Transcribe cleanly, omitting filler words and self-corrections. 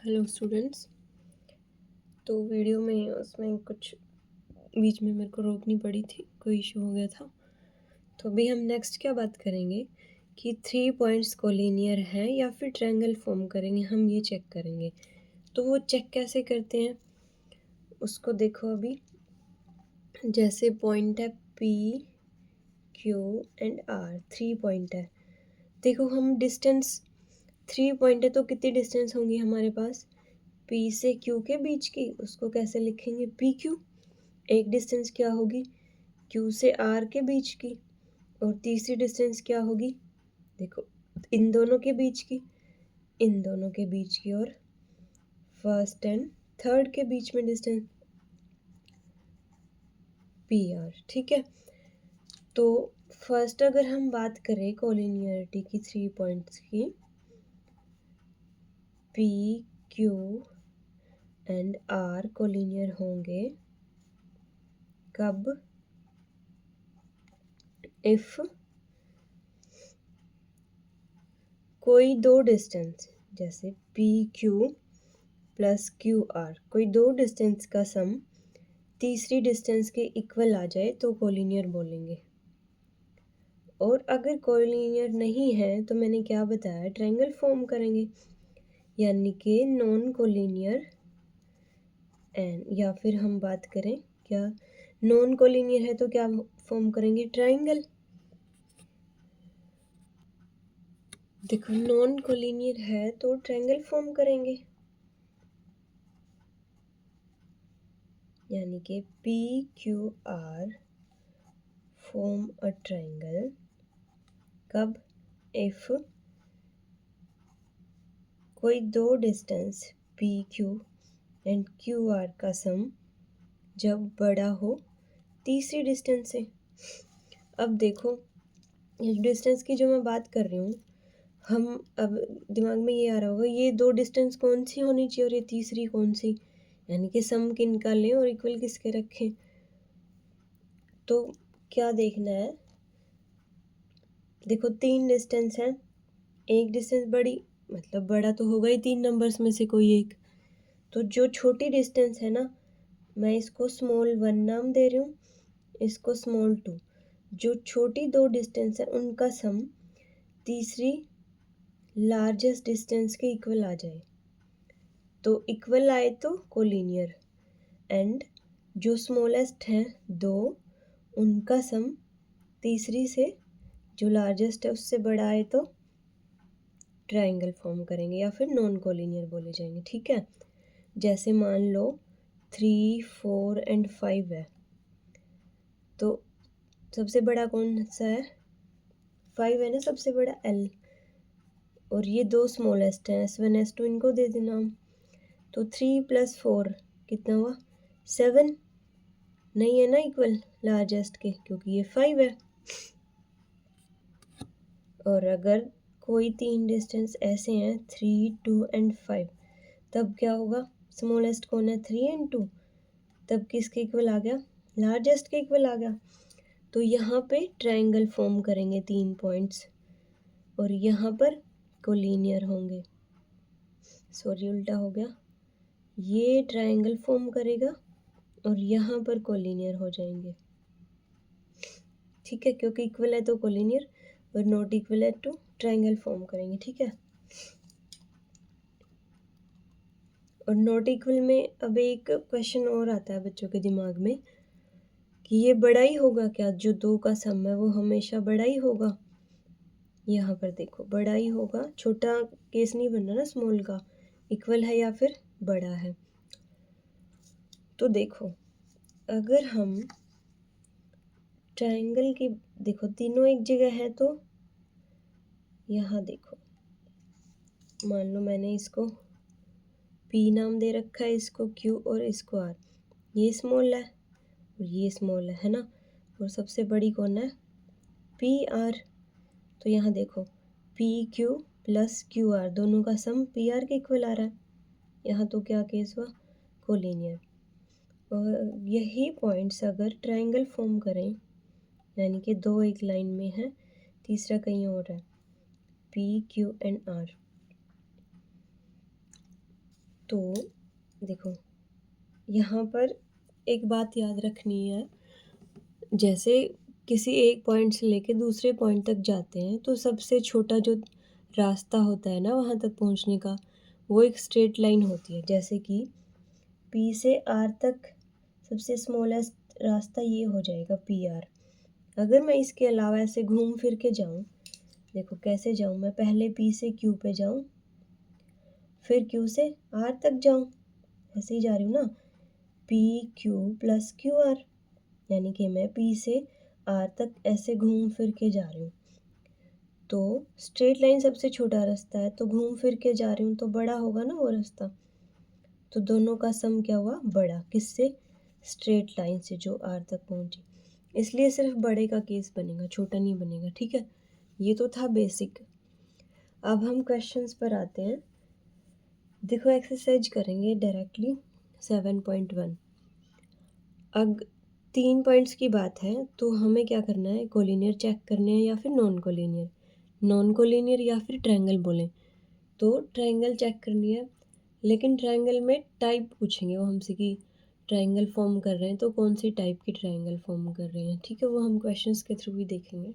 Hello students. तो video में उसमें कुछ बीच में मेरे को रोकनी पड़ी थी, कोई इशू हो गया था। तो अभी हम नेक्स्ट क्या बात करेंगे कि 3 पॉइंट्स कोलिनियर हैं या फिर ट्रायंगल फॉर्म करेंगे, हम ये चेक करेंगे। तो वो चेक कैसे करते हैं उसको देखो। अभी जैसे पॉइंट है P Q and R, 3 point है। देखो हम डिस्टेंस 3 पॉइंट है तो कितनी डिस्टेंस होंगी हमारे पास पी से क्यू के बीच की, उसको कैसे लिखेंगे पी क्यू। एक डिस्टेंस क्या होगी क्यू से आर के बीच की, और तीसरी डिस्टेंस क्या होगी देखो इन दोनों के बीच की, इन दोनों के बीच की, और फर्स्ट एंड थर्ड के बीच में डिस्टेंस पी आर। ठीक है, तो फर्स्ट अगर हम बात करें कोलिनियरिटी की 3 पॉइंट्स की, P Q and R collinear होंगे कब, इफ कोई दो डिस्टेंस जैसे P Q plus Q R, कोई दो डिस्टेंस का सम तीसरी डिस्टेंस के इक्वल आ जाए तो कोलिनियर बोलेंगे। और अगर कोलिनियर नहीं है तो मैंने क्या बताया, ट्रायंगल फॉर्म करेंगे, यानी कि नॉन कोलिनियर एंड, या फिर हम बात करें क्या नॉन कोलिनियर है तो क्या फॉर्म करेंगे ट्रायंगल। देखो नॉन कोलिनियर है तो ट्रायंगल फॉर्म करेंगे, यानी कि P Q R form a triangle कब, इफ कोई दो distance P Q and Q R का सम जब बड़ा हो तीसरी डिस्टेंस से। अब देखो इस डिस्टेंस की जो मैं बात कर रही हूँ, हम अब दिमाग में ये आ रहा होगा ये दो डिस्टेंस कौन सी होनी चाहिए और ये तीसरी कौन सी, यानी कि सम किन का लें और इक्वल किसके रखें। तो क्या देखना है, देखो 3 डिस्टेंस हैं, एक डिस्टेंस बड़ी, मतलब बड़ा तो होगा ही 3 नंबर्स में से कोई एक। तो जो छोटी डिस्टेंस है ना, मैं इसको स्मॉल 1 नाम दे रही हूँ, इसको स्मॉल 2। जो छोटी दो डिस्टेंस है उनका सम तीसरी लार्जेस्ट डिस्टेंस के इक्वल आ जाए, तो इक्वल आए तो कोलिनियर। एंड जो स्मॉलेस्ट है दो, उनका सम तीसरी से जो लार्जेस्ट है उससे बड़ा आए तो ट्रायंगल फॉर्म करेंगे या फिर नॉन कोलिनियर बोले जाएंगे। ठीक है, जैसे मान लो 3 4 एंड 5 है, तो सबसे बड़ा कौन सा है 5 है ना, सबसे बड़ा एल, और ये दो स्मॉलेस्ट हैं S1 S2, इनको दे देना हम। तो 3 + 4 कितना हुआ 7, नहीं है ना इक्वल लार्जेस्ट के, क्योंकि ये 5 है। और अगर कोई 3 डिस्टेंस ऐसे हैं 3 2 एंड 5, तब क्या होगा, स्मॉलेस्ट कौन है 3 एंड 2, तब किसके इक्वल आ गया, लार्जेस्ट के इक्वल आ गया। तो यहाँ पे ट्रायंगल फॉर्म करेंगे 3 पॉइंट्स, और यहाँ पर कोलिनियर होंगे, सॉरी उल्टा हो गया, ये ट्रायंगल फॉर्म करेगा और यहाँ पर कोलिनियर हो जाएंगे। ठीक है, क्योंकि इक्वल है तो कोलिनियर, और नॉट इक्वल है तो ट्रायंगल फॉर्म करेंगे। ठीक है, और नॉट इक्वल में अब एक क्वेश्चन और आता है बच्चों के दिमाग में कि ये बड़ा ही होगा क्या, जो दो का सम है वो हमेशा बड़ा ही होगा। यहाँ पर देखो बड़ा ही होगा, छोटा केस नहीं बनना ना स्मॉल का, इक्वल है या फिर बड़ा है। तो देखो अगर हम ट्रायंगल की, देखो तीनों एक जगह है, तो यहाँ देखो मान लो मैंने इसको P नाम दे रखा है, इसको Q और इसको R, ये स्मॉल है और ये स्मॉल है ना, और सबसे बड़ी कौन है PR। तो यहाँ देखो PQ + QR दोनों का सम PR के इक्वल आ रहा है, यहाँ तो क्या केस हुआ कोलिनियर। और यही पॉइंट्स अगर ट्रायंगल फॉर्म करें, यानी कि दो एक लाइन में है, तीसरा कहीं और है, P Q एंड R, तो देखो, यहाँ पर एक बात याद रखनी है, जैसे किसी एक पॉइंट से लेके दूसरे पॉइंट तक जाते हैं तो सबसे छोटा जो रास्ता होता है ना वहाँ तक पहुँचने का, वो एक स्ट्रेट लाइन होती है। जैसे कि पी से आर तक सबसे स्मॉलेस्ट रास्ता ये हो जाएगा पी आर। अगर मैं इसके अलावा ऐसे घूम फिर के जाऊँ, देखो कैसे जाऊँ मैं, पहले पी से क्यू पे जाऊँ, फिर क्यू से आर तक जाऊँ, ऐसे ही जा रही हूँ ना, P Q plus Q are, यानी कि मैं पी से आर तक ऐसे घूम फिर के जा रही हूँ। तो स्ट्रेट लाइन सबसे छोटा रास्ता है, तो घूम फिर के जा रही हूँ तो बड़ा होगा ना वो रास्ता। तो दोनों का सम क्या हुआ, बड़ा, किससे, स्ट्रेट लाइन से जो आर तक पहुँची। इसलिए सिर्फ बड़े का केस बनेगा, छोटा नहीं बनेगा, ठीक है। ये तो था बेसिक। अब हम क्वेश्चंस पर आते हैं। देखो एक्सरसाइज करेंगे डायरेक्टली 7.1। अब 3 पॉइंट्स की बात है तो हमें क्या करना है, कोलिनियर चेक करने हैं या फिर नॉन कोलिनियर, नॉन कोलिनियर या फिर ट्रायंगल बोलें तो ट्रायंगल चेक करनी है। लेकिन ट्रायंगल में टाइप पूछेंगे वो हमसे कि ट्रायंगल फॉर्म कर रहे हैं तो कौन सी टाइप की ट्रायंगल फॉर्म कर रहे हैं, ठीक है, वो हम क्वेश्चंस के थ्रू ही देखेंगे।